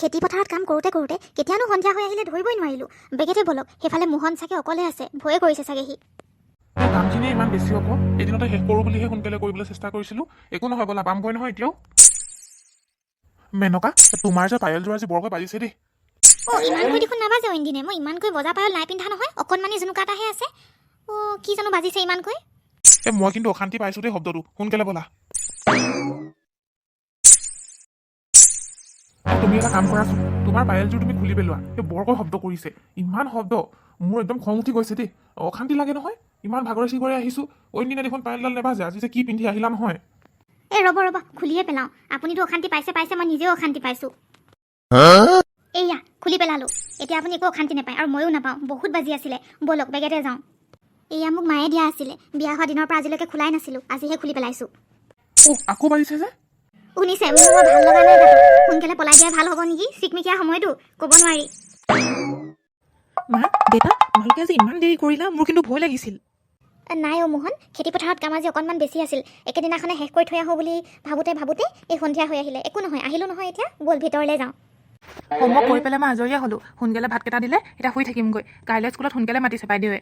খেতি পথাৰত কাম কৰোঁতে কৰোঁতে কেতিয়ানো সন্ধিয়া হৈ আহিলে ধৰিবই নোৱাৰিলোঁ। বেগেতে বলক, সেইফালে মোহন চাগে অকলে আছে, ভয়ে কৰিছে চাগে সি। কামখিনি ইমান বেছি হ'ব, এদিনতে শেষ কৰোঁ বুলিহে সোনকালে কৰিবলৈ চেষ্টা কৰিছিলোঁ। একো নহয়, ব'লা পামগৈ নহয় এতিয়াও। মেনকা, তোমাৰ যে পায়েলযোৰ আজি বৰকৈ বাজিছে দেই। ইমানকৈ দেখোন নাবাজে অইনদিনে, মই ইমানকৈ বজা পায়েল নাই পিন্ধা নহয়, অকণমানি জুনুকা এটাহে আছে। কি জানো বাজিছে ইমানকৈ। মই কিন্তু অশান্তি পাইছোঁ দেই শব্দটো, সোনকালে ব'লা। তুমি এটা কাম কৰাচোন, তোমাৰ পায়েলযোৰ তুমি খুলি পেলোৱা। বৰকৈ শব্দ কৰিছে, ইমান শব্দ, মোৰ একদম খং উঠি গৈছে দেই। অশান্তি লাগে নহয়, ইমান ভাগৰে চিগৰে আহিছোঁ। অইনদিনা দেখোন পায়েলডাল নেবাজে, আজি যে কি পিন্ধি আহিলা নহয়। ৰ'ব খুলিয়ে পেলাওঁ। আপুনিতো অশান্তি পাইছে, মই নিজেও অশান্তি পাইছোঁ। এয়া খুলি পেলালোঁ, এতিয়া আপুনি একো অশান্তি নাপায় আৰু ময়ো নাপাওঁ। বহুত বাজি আছিলে, ব'লক বেগেতে যাওঁ। এয়া মোক মায়ে দিয়া আছিলে, বিয়া হোৱা দিনৰ পৰা আজিলৈকে খোলাই নাছিলোঁ, আজিহে খুলি পেলাইছোঁ। আকৌ বাজিছে যে। শুনিছে, মোৰ ভাল লগা নাই তাতো। সোনকালে পলাই দিয়াই ভাল হ'ব নেকি, চিকমিকিয়া সময়তো ক'ব নোৱাৰি। মা, দেউতা, তোমালোকে আজি ইমান দেৰি কৰিলা, মোৰ কিন্তু ভয় লাগিছিল। নাই মোহন, খেতি পথাৰত কাম আজি অকণমান বেছি আছিল। একেদিনাখনে শেষ কৰি থৈ আহোঁ বুলি ভাবোঁতে এই সন্ধিয়া হৈ আহিলে। একো নহয়, আহিলোঁ নহয় এতিয়া, ব'ল ভিতৰলৈ যাওঁ। হোমৱৰ্ক কৰি পেলাই মই আজৰিয়ে হ'লোঁ। সোনকালে ভাতকেইটা দিলে, এতিয়া শুই থাকিমগৈ। কাইলৈ স্কুলত সোনকালে মাতিছে বাইদেৱে।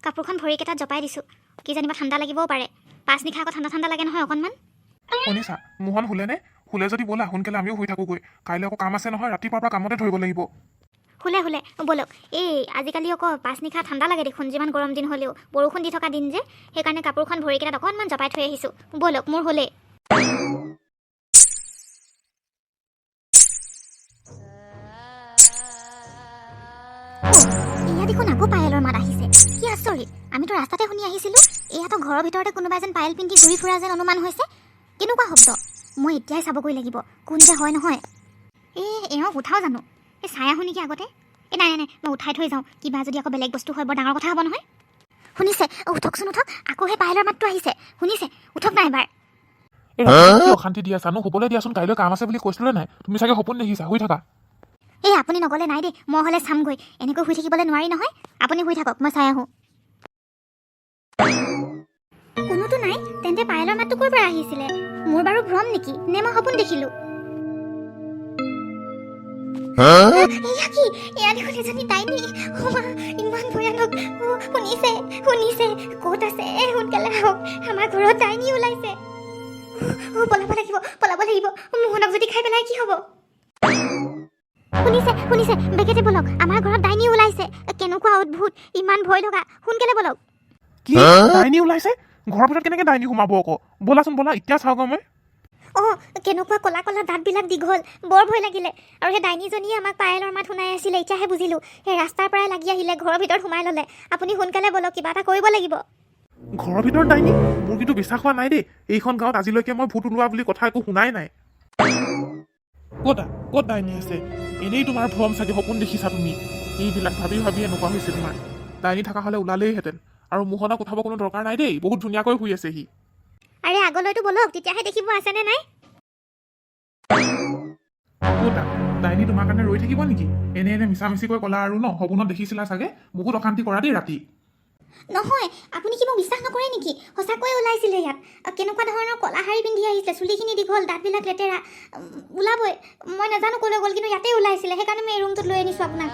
কাপোৰখন ভৰিকেইটাত জপাই দিছোঁ, কি জানিবা ঠাণ্ডা লাগিবও পাৰে। পাঁচ নিশা আকৌ ঠাণ্ডা লাগে নহয় অকণমান। শুনিছা, মোহন শুলেনে? শুলে যদি ব'লা, সোনকালে আমিও শুই থাকোঁগৈ। কাইলৈ আকৌ কাম আছে নহয়, ৰাতিপুৱাৰ পৰা কামতে ধৰিব লাগিব। শুলে ব'লক। আজিকালি আকৌ পাঁচ নিশা ঠাণ্ডা লাগে দেখোন, যিমান গৰম দিন হ'লেও। বৰষুণ দি থকা দিন যে, সেইকাৰণে কাপোৰখন ভৰিকেইটাত অকণমান জপাই থৈ আহিছোঁ। ব'লক, মোৰ শুলে। এয়া দেখোন আকৌ পায়েলৰ মাত আহিছে। কি আচৰিত, আমিতো ৰাস্তাতে শুনি আহিছিলোঁ। এয়াতো ঘৰৰ ভিতৰতে কোনোবা যেন পায়েল পিন্ধি ঘূৰি ফুৰা যেন অনুমান হৈছে। কেনেকুৱা শব্দ, মই এতিয়াই চাবগৈ লাগিব কোন যে হয় নহয়। এওঁক উঠাও জানো, চাই আহোঁ নেকি আগতে। নাই, মই উঠাই থৈ যাওঁ। কিবা যদি আকৌ বেলেগ বস্তু হয়, বৰ ডাঙৰ কথা হ'ব নহয়। শুনিছে, উঠকচোন উঠক, আকৌ সেই পায়েলৰ মাতটো আহিছে। শুনিছে, উঠক না এবাৰ। অশান্তি দি আছা, শুবলৈ দিয়াচোন। কাইলৈ কাম আছে বুলি কৈছিলে নাই? তুমি চাগে সপোন দেখিছা, শুই থাকা। আপুনি নগ'লে নাই দেই, মই হ'লে চামগৈ। এনেকৈ শুই থাকিবলৈ নোৱাৰি নহয়। আপুনি শুই থাকক, মই চাই আহোঁ। কোনোতো নাই, তেন্তে পায়েলৰ মাতটো ক'ৰ পৰা আহিছিলে? মোৰ বাৰু ভ্ৰম নেকি, নে মই সপোন দেখিলোঁ? এয়া দেখোন এজনী ডাইনী। ইমান ভয়ানক। শুনিছে, ক'ত আছে? সোনকালে আহক, আমাৰ ঘৰত ডাইনী ওলাইছে। পলাব লাগিব। মোহনক যদি খাই পেলাই কি হ'ব? শুনিছে, বেগেতে বলক, আমাৰ ঘৰত ডাইনী ওলাইছে। কেনেকুৱা অদ্ভুত, ইমান ভয় লগা। সোনকালে বলক। কি ডাইনী ওলাইছে? ঘৰৰ ভিতৰত কেনেকে ডাইনী সোমাব আকৌ? ব'লাচোন ব'লা, এতিয়া চাওঁগৈ মই। কেনেকুৱা ক'লা দাঁতবিলাক দীঘল, বৰ ভয় লাগিলে। আৰু সেই ডাইনীজনীয়ে আমাক পায়েলৰ মাত শুনাই আছিলে, এতিয়াহে বুজিলোঁ। সেই ৰাস্তাৰ পৰাই লাগি আহিলে, ঘৰৰ ভিতৰত সোমাই ল'লে। আপুনি সোনকালে বলক, কিবা এটা কৰিব লাগিব। ঘৰৰ ভিতৰত ডাইনী? মোৰ কিন্তু বিশ্বাস হোৱা নাই দেই। এইখন গাঁৱত আজিলৈকে মই ভূত ওলোৱা বুলি কথা একো শুনাই নাই। ক'ত ডাইনী আছে? এনেই তোমাৰ ভ্ৰম চাগে, সপোন দেখিছা তুমি। এইবিলাক ভাবি এনেকুৱা হৈছে তোমাৰ। ডাইনী থকা হ'লে ওলালেইহেঁতেন। আৰু মোহনক উঠাব কোনো দৰকাৰ নাই দেই, বহুত ধুনীয়াকৈ শুই আছে সি। আৰে আগলৈতো বলক, তেতিয়াহে দেখিব আছেনে নাই। ডাইনী তোমাৰ কাৰণে ৰৈ থাকিব নেকি? এনে মিছামিছিকৈ ক'লা আৰু ন, সপোনত দেখিছিলা চাগে। বহুত অশান্তি কৰা দেই ৰাতি। নহয়, আপুনি কি মোক বিশ্বাস নকৰে নেকি? সঁচাকৈয়ে ওলাইছিলে ইয়াত। কেনেকুৱা ধৰণৰ ক'লা শাৰী পিন্ধি আহিছিলে, চুলিখিনি দীঘল, দাঁতবিলাক লেতেৰা। ওলাবই, মই নাজানো ক'লৈ গ'ল, কিন্তু ইয়াতে ওলাইছিলে। সেইকাৰণে মই এই ৰুমটোত লৈ আনিছোঁ আপোনাক।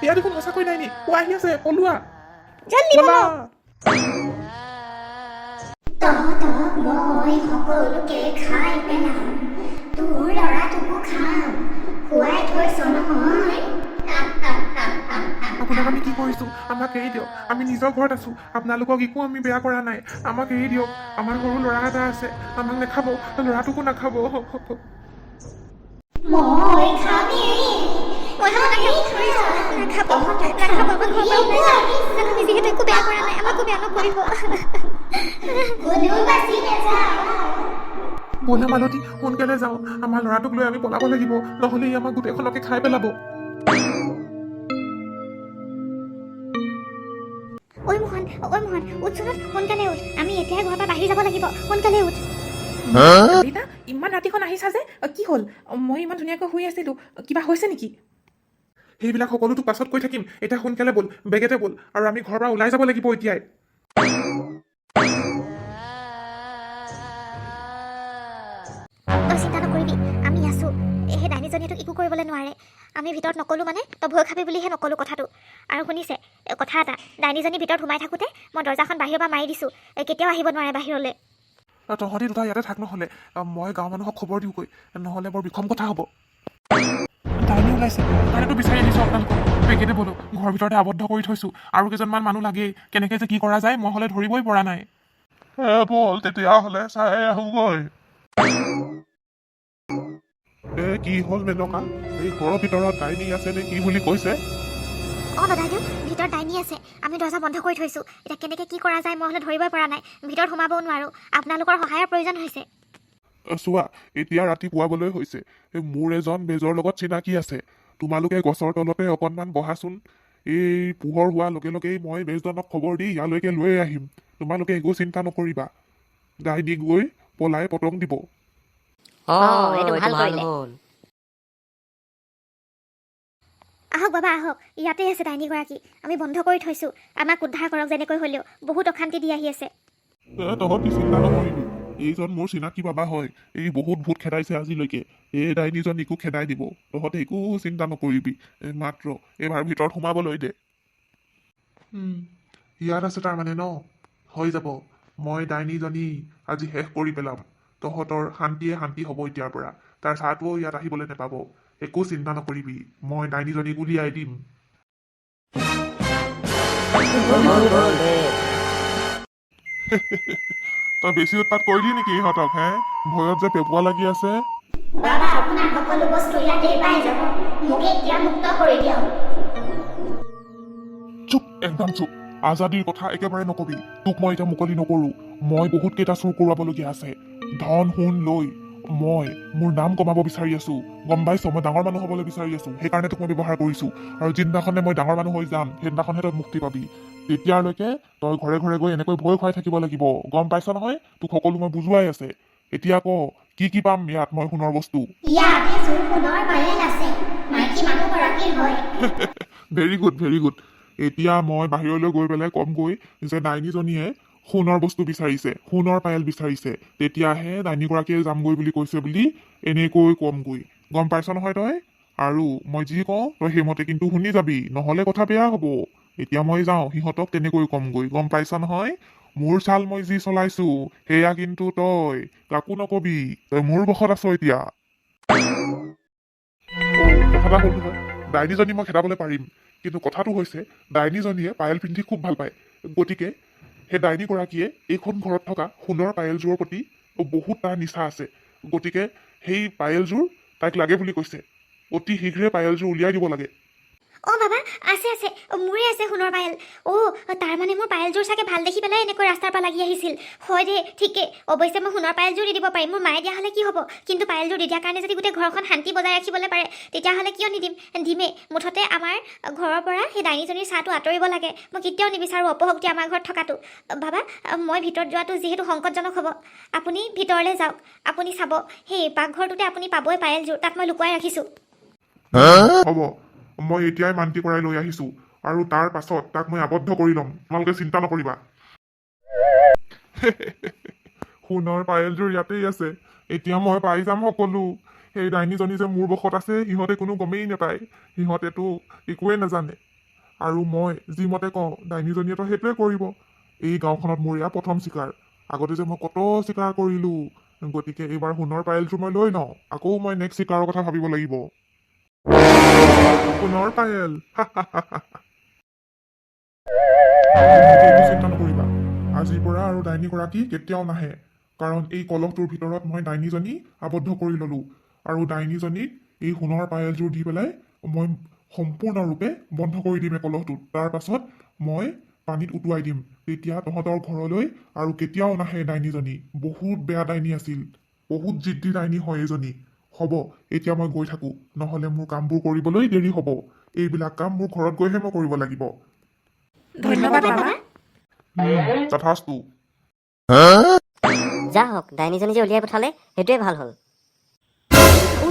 এয়া দেখোন সঁচাকৈ ডাইনী। আহি আছে, পলোৱা। জলদি বলক। তহঁতক মই সকলোকে খাই পেলাম, তোৰ ল'ৰাটোকো খাম, খুৱাই থৈছ নহয়। আপোনাক আমি কি কৰিছো? আমাক এৰি দিয়ক, আমি নিজৰ ঘৰত আছো। আপোনালোকক একো আমি বেয়া কৰা নাই। আমাক এৰি দিয়ক, আমাৰ সৰু ল'ৰা এটা আছে, আমাক নাখাব, ল'ৰাটোকো নাখাব। মই খামেই। নাখাব, আমাৰ ঘৰৰ পৰা ওলাই যাওক। আমি যিহেতু একো বেয়া কৰা নাই, আমাকো বেয়া নকৰিব। ব'লা মালতী, সোনকালে যাওঁ। আমাৰ ল'ৰাটোক লৈ আমি পলাব লাগিব, নহ'লে ই আমাক গোটেইখনকে খাই পেলাব। ঐ মোহন, উঠচোন, সোনকালে উঠ। আমি এতিয়াই ঘৰৰ পৰা বাহিৰ যাব লাগিব, সোনকালে উঠ। দেউতা, ইমান ৰাতিখন আহিছা যে, কি হ'ল? মই ইমান ধুনীয়াকৈ শুই আছিলোঁ, কিবা হৈছে নেকি? সেইবিলাক সকলোতো পাছত কৈ থাকিম। এতিয়া সোনকালে ব'ল, বেগেতে ব'ল, আৰু আমি ঘৰৰ পৰা ওলাই যাব লাগিব এতিয়াই। তই চিন্তা নকৰিবি, ডাইনীজনীয়েতো একো কৰিবলৈ নোৱাৰে। আমি ভিতৰত নক'লোঁ মানে তই ভয় খাবি বুলিহে নক'লোঁ কথাটো। আৰু শুনিছে কথা এটা, ডাইনীজনী ভিতৰত সোমাই থাকোঁতে মই দৰ্জাখন বাহিৰৰ পৰা মাৰি দিছোঁ, কেতিয়াও আহিব নোৱাৰে বাহিৰলৈ। তহঁতি দুটা ইয়াতে থাক, নহ'লে মই গাঁৱৰ মানুহক খবৰ দিওঁগৈ, নহ'লে বৰ বিষম কথা হ'ব। ডাইনী ওলাইছে কাৰণেতো বিচাৰি আহিছোঁ আপোনালোকক। পেকেটে বলো ঘৰৰ ভিতৰতে আবদ্ধ কৰি থৈছোঁ, আৰু কেইজনমান মানুহ লাগেই। কেনেকৈ যে কি কৰা যায় মই হ'লে ধৰিবই পৰা নাই। বল তেতিয়াহ'লে চাই আহোঁগৈ। কি হ'ল মেনকা, এই ঘৰৰ ভিতৰত ডাইনী আছে নে কি বুলি কৈছে? অঁ দাদাইদেউ, ভিতৰত ডাইনী আছে। আমি দৰ্জা বন্ধ কৰি থৈছোঁ। এতিয়া কেনেকৈ কি কৰা যায় মই হ'লে ধৰিবই পৰা নাই। ভিতৰত সোমাবও নোৱাৰোঁ। আপোনালোকৰ সহায়ৰ প্ৰয়োজন হৈছে। চোৱা, এতিয়া ৰাতি পুৱাবলৈ হৈছে। মোৰ এজন বেজৰ লগত চিনাকি আছে। তোমালোকে গছৰ তলতে অকণমান বহাচোন। এই পোহৰ হোৱাৰ লগে লগেই মই বেজজনক খবৰ দি ইয়ালৈকে লৈ আহিম। তোমালোকে একো চিন্তা নকৰিবা। ডাইনী গৈ পলাই পতং দিব। এইটো ভাল কৰিলে। আহক বাবা আহক, ইয়াতে আছে ডাইনীগৰাকী। আমি বন্ধ কৰি থৈছোঁ। আমাক উদ্ধাৰ কৰক যেনেকৈ হ'লেও। বহুত অশান্তি দি আহি আছে। তহঁতি চিন্তা নকৰিবি। এইজন মোৰ চিনাকি বাবা হয়। এই বহুত ভূত খেদাইছে আজিলৈকে। এই ডাইনীজন একো খেদাই দিব। তহঁতে একো চিন্তা নকৰিবি। মাত্ৰ এইবাৰ ভিতৰত সোমাবলৈ দে। ইয়াত আছে তাৰমানে ন? হৈ যাব। মই ডাইনীজনী আজি শেষ কৰি পেলাম। তহঁতৰ শান্তিয়ে শান্তি হ'ব এতিয়াৰ পৰা। তাৰ চাহটোও ইয়াত আহিবলৈ নেপাব। একো চিন্তা নকৰিবি, মই ডাইনীজনীক উলিয়াই দিম। তই বেছি উৎপাত কৰিলি নেকি ইহঁতক? ভয়ত যে পেপুৱা লাগি আছে। বাবা আপোনাৰ সকলো বস্তু ইয়াতেই পাই যাব। মোক এতিয়া মুক্ত কৰি দিয়ক। চুপ, একদম চুপ। আজাদীৰ কথা একেবাৰে নকবি। তোক মই এতিয়া মুকলি নকৰো। মই বহুত কেইটা চুৰ কৰোৱাবলগীয়া আছে। ধন সোণ লৈ মই মোৰ নাম কমাব বিচাৰি আছো। গম পাইছ, মই ডাঙৰ মানুহ হ'বলৈ বিচাৰি আছো। সেইকাৰণে তোক মই ব্যৱহাৰ কৰিছো। আৰু যিদিনাখনে মই ডাঙৰ মানুহ হৈ যাম, সেইদিনাখনহে তই মুক্তি পাবি। তেতিয়ালৈকে তই ঘৰে ঘৰে গৈ এনেকৈ ভয় খুৱাই থাকিব লাগিব। গম পাইছ নহয়? তোক সকলো মই বুজুৱাই আছে। এতিয়া ক, কি কি পাম ইয়াত মই সোণৰ বস্তু? ইয়াতে সোণৰ পায়েল আছে। মাইকী মানুহগৰাকীৰ হয়। Very good, very good. এতিয়া মই বাহিৰলৈ গৈ পেলাই কমগৈ যে ডাইনীজনীয়ে সোণৰ বস্তু বিচাৰিছে, সোণৰ পায়েল বিচাৰিছে। তেতিয়াহে ডাইনীগৰাকীয়ে যামগৈ বুলি কৈছে বুলি এনেকৈ কমগৈ। গম পাইছ নহয় তই? আৰু মই যি কওঁ তই সেইমতে কিন্তু শুনি যাবি, নহ'লে কথা বেয়া হ'ব। এতিয়া মই যাওঁ, সিহঁতক তেনেকৈ কমগৈ। গম পাইছ নহয়? মোৰ চাল মই যি চলাইছো সেয়া কিন্তু তই কাকো নকবি। তই মোৰ বশত আছ এতিয়া। কথা এটা হ'ল নহয়, ডাইনীজনী মই খেদাবলৈ পাৰিম। কিন্তু কথাটো হৈছে, ডাইনীজনীয়ে পায়েল পিন্ধি খুব ভাল পায়। গতিকে সেই ডাইনীগৰাকীয়ে এইখন ঘৰত থকা সোণৰ পায়েলযোৰৰ প্ৰতি বহুত তাৰ নিচা আছে। গতিকে সেই পায়েলযোৰ তাইক লাগে বুলি কৈছে। অতি শীঘ্ৰে পায়েলযোৰ উলিয়াই দিব লাগে। অঁ বাবা, আছে আছে। মোৰে আছে সোণৰ পায়েল। তাৰমানে মোৰ পায়েলযোৰ চাগে ভাল দেখি পেলাই এনেকৈ ৰাস্তাৰ পৰা লাগি আহিছিল। হয় দেই, ঠিকেই। অৱশ্যে মই সোণৰ পায়েলযোৰ দি দিব পাৰিম। মোৰ মায়ে দিয়া হ'লে কি হ'ব? কিন্তু পায়েলযোৰ দি দিয়াৰ কাৰণে যদি গোটেই ঘৰখন শান্তি বজাই ৰাখিবলৈ পাৰে, তেতিয়াহ'লে কিয় নিদিম? দিমেই। মুঠতে আমাৰ ঘৰৰ পৰা সেই ডাইনীজনীৰ চাহটো আঁতৰিব লাগে। মই কেতিয়াও নিবিচাৰোঁ অপশক্তি আমাৰ ঘৰত থকাটো। বাবা, মই ভিতৰত যোৱাটো যিহেতু সংকটজনক হ'ব, আপুনি ভিতৰলৈ যাওক। আপুনি চাব, সেই পাকঘৰটোতে আপুনি পাবই পায়েলযোৰ। তাত মই লুকুৱাই ৰাখিছোঁ। হ'ব, মই এতিয়াই মান্তি কৰাই লৈ আহিছো। আৰু তাৰ পাছত তাক মই আবদ্ধ কৰি ল'ম। তোমালোকে চিন্তা নকৰিবা। সোণৰ পায়েলযোৰ ইয়াতেই আছে। এতিয়া মই পাই যাম সকলো। সেই ডাইনীজনী যে মোৰ বশত আছে, সিহঁতে কোনো গমেই নাপায়। সিহঁতেতো একোৱেই নাজানে। আৰু মই যি মতে কওঁ, ডাইনীজনীয়েতো সেইটোৱে কৰিব। এই গাঁওখনত মোৰ এয়া প্ৰথম চিকাৰ। আগতে যে মই কত চিকাৰ কৰিলো। গতিকে এইবাৰ সোণৰ পায়েলযোৰ মই লৈ লওঁ। আকৌ মই নেক্সট চিকাৰৰ কথা ভাবিব লাগিব। সোণৰ পায়েল। একো চিন্তা নকৰিবা। আজিৰ পৰা আৰু ডাইনীগৰাকী কেতিয়াও নাহে। কাৰণ এই কলহটোৰ ভিতৰত মই ডাইনীজনী আবদ্ধ কৰি ললো। আৰু ডাইনীজনীক এই সোণৰ পায়েলযোৰ দি পেলাই মই সম্পূৰ্ণৰূপে বন্ধ কৰি দিম এই কলহটোত। তাৰ পাছত মই পানীত উটুৱাই দিম। তেতিয়া তহঁতৰ ঘৰলৈ আৰু কেতিয়াও নাহে ডাইনীজনী। বহুত বেয়া ডাইনী আছিল। বহুত জিদ্দি ডাইনী হয় এইজনী। হ'ব, এতিয়া মই গৈ থাকো, নহ'লে মোৰ কামবোৰ কৰিবলৈ দেৰি হ'ব। এইবিলাক কাম মোৰ ঘৰত গৈহে মই কৰিব লাগিব। ধন্যবাদ বাবা। তথাস্তু। যা হওক, ডাইনীজনী যে উলিয়াই পঠালে সেইটোৱে ভাল হ'ল।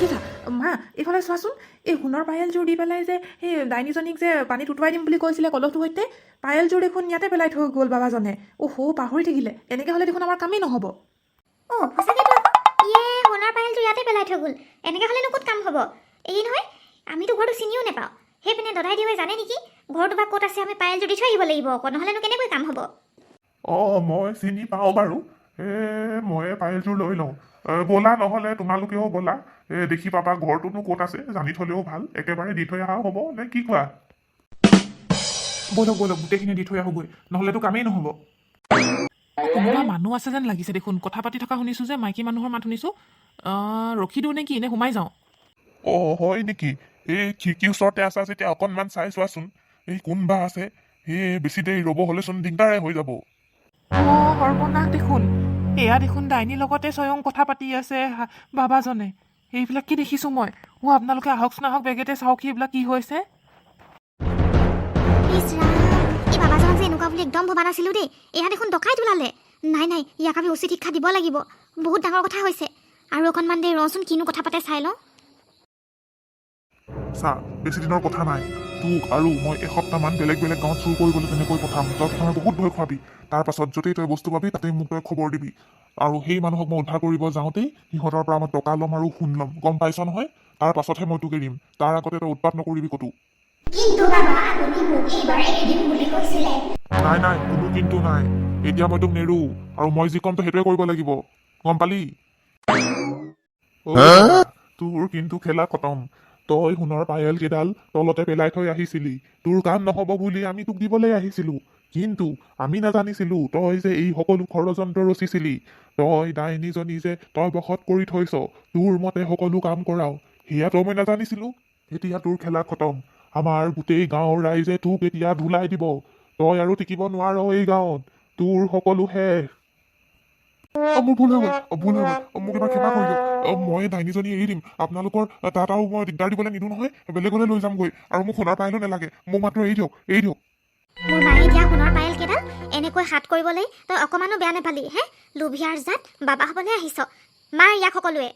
দেতা, মা এইফালে চোৱাচোন। এই সোণৰ পায়েলযোৰ দি পেলাই যে সেই ডাইনীজনীক যে পানীত উটুৱাই দিম বুলি কৈছিলে কলহটোৰ সৈতে, পায়েলযোৰ দেখোন ইয়াতে পেলাই থৈ গ'ল বাবাজনে। পাহৰি থাকিলে। এনেকৈ হ'লে দেখোন আমাৰ কামেই নহ'ব। সঁচাকেতো আকৌ। সোণৰ পায়েলটো ইয়াতে পেলাই থৈ গ'ল। এনেকৈ হ'লেনো ক'ত কাম হ'ব? এই নহয় আমিতো ঘৰটো চিনিও নাপাওঁ সেইপিনে দদাই দিৱে জানে নেকি ঘৰটো বা ক'ত আছে আমি পায়েলযোৰ দি থৈ আহিব লাগিব আকৌ নহ'লেনো কেনেকৈ কাম হ'ব মই চিনি পাওঁ বাৰু মই পায়েলযোৰ লৈ লওঁ ব'লা নহ'লে তোমালোকেও ব'লা দেখি পাবা ঘৰটোনো ক'ত আছে জানি থ'লেও ভাল একেবাৰে দি থৈ অহা হ'ব নে কি কোৱা ব'লক গোটেইখিনি দি থৈ আহোগৈ নহ'লেতো কামেই নহ'ব কোনোবা মানুহ আছে যেন লাগিছে দেখোন কথা পাতি থকা শুনিছোঁ যে মাইকী মানুহৰ মাত শুনিছোঁ ৰখি দিওঁ নে কি নে সোমাই যাওঁ হয় নেকি এই খিৰিকীৰ ওচৰতে আছা যেতিয়া অকণমান চাই চোৱাচোন এই কোনবা আছে বেছি দেৰি ৰ'ব হ'লেচোন দিগদাৰে হৈ যাব সৰ্বনাশ দেখোন এয়া দেখোন ডাইনীৰ লগতে স্বয়ং কথা পাতি আছে বাবাজনে এইবিলাক কি দেখিছোঁ মই আপোনালোকে আহকচোন আহক বেগেতে চাওক এইবিলাক কি হৈছে ইছ ৰাম এই বাবাজনক যে এনেকুৱা বুলি একদম ভবা নাছিলোঁ দেই এয়া দেখোন ডকাইত ওলালে নাই ইয়াক আমি উচিত শিক্ষা দিব লাগিব বহুত ডাঙৰ কথা হৈছে আৰু অকণমান দেৰি ৰচোন কিনো কথা পাতে চাই লওঁ চা বেছি দিনৰ কথা নাই তোক আৰু মই এসপ্তাহমান বেলেগ গাঁৱত চুৰ কৰিবলৈ তেনেকৈ পঠাম তই প্ৰথমে বহুত ভয় খোৱাবি তাৰ পাছত য'তেই তই বস্তু পাবি তাতেই মোক তই খবৰ দিবি আৰু সেই মানুহক মই উদ্ধাৰ কৰিব যাওঁতেই সিহঁতৰ পৰা মই টকা ল'ম আৰু সোণ ল'ম গম পাইছ নহয় তাৰ পাছতহে মই তোক এৰিম তাৰ আগতে তই উৎপাত নকৰিবি ক'তো নাই কোনো কিন্তু নাই এতিয়া মই তোক নেৰো আৰু মই যি ক'ম তই সেইটোৱে কৰিব লাগিব গম পালি তোৰ কিন্তু খেলা খতম তই সোণৰ পায়েল কেইডাল তলতে পেলাই থৈ আহিছিলি তোৰ কাম নহ'ব বুলি আমি তোক দিবলৈ আহিছিলো কিন্তু আমি নাজানিছিলো তই যে এই সকলো ষড়যন্ত্ৰ ৰচিছিলি তই ডাইনীজনী যে তই বশত কৰি থৈছ তোৰ মতে সকলো কাম কৰাও সেয়াতো মই নাজানিছিলো এতিয়া তোৰ খেলা খতম আমাৰ গোটেই গাঁৱৰ ৰাইজে তোক এতিয়া ধুলাই দিব তই আৰু টিকিব নোৱাৰ এই গাঁৱত তোৰ সকলো শেষ মোৰ ভুল হৈ গ'ল মোক এবাৰ ক্ষমা কৰি দিয়ক মই ডাইনীজনী এৰি দিম আপোনালোকৰ তাত আৰু মই দিগদাৰ দিবলৈ নিদিওঁ নহয় বেলেগলৈ লৈ যামগৈ আৰু মোক সোণৰ পায়েলো নালাগে মোক মাত্ৰ এৰি দিয়ক মোৰ মায়ে দিয়া সোণৰ পায়েল কেইডাল এনেকৈ হাত কৰিবলৈ তই অকণমানো বেয়া নাপালি হে লোভিয়াৰ জাত বাবা হ'বলৈ আহিছ মাৰ ইয়াক সকলোৱে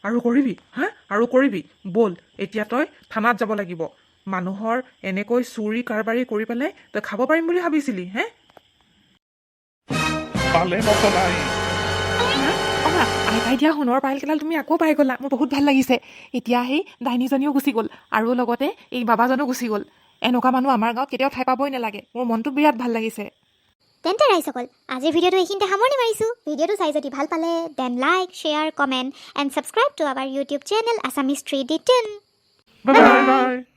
আৰু কৰিবি ব'ল এতিয়া তই থানাত যাব লাগিব মানুহৰ এনেকৈ চুৰি কাৰবাৰী কৰি পেলাই তই খাব পাৰিম বুলি ভাবিছিলি আইতাই দিয়া সোণৰ পায়েল কেইডাল তুমি আকৌ পাই গ'লা মোৰ বহুত ভাল লাগিছে এতিয়া সেই ডাইনীজনীও গুচি গ'ল আৰু লগতে এই বাবাজনো গুচি গ'ল এনেকুৱা মানুহ আমাৰ গাঁৱত কেতিয়াও ঠাই পাবই নালাগে মোৰ মনটো বিৰাট ভাল লাগিছে তেন্তে ৰাইজসকল আজিৰ ভিডিঅ'টো এইখিনিতে সামৰণি মাৰিছোঁ ভিডিঅ'টো চাই যদি ভাল পালে দেন like share comment and subscribe to our YouTube channel Assamese 3D10 by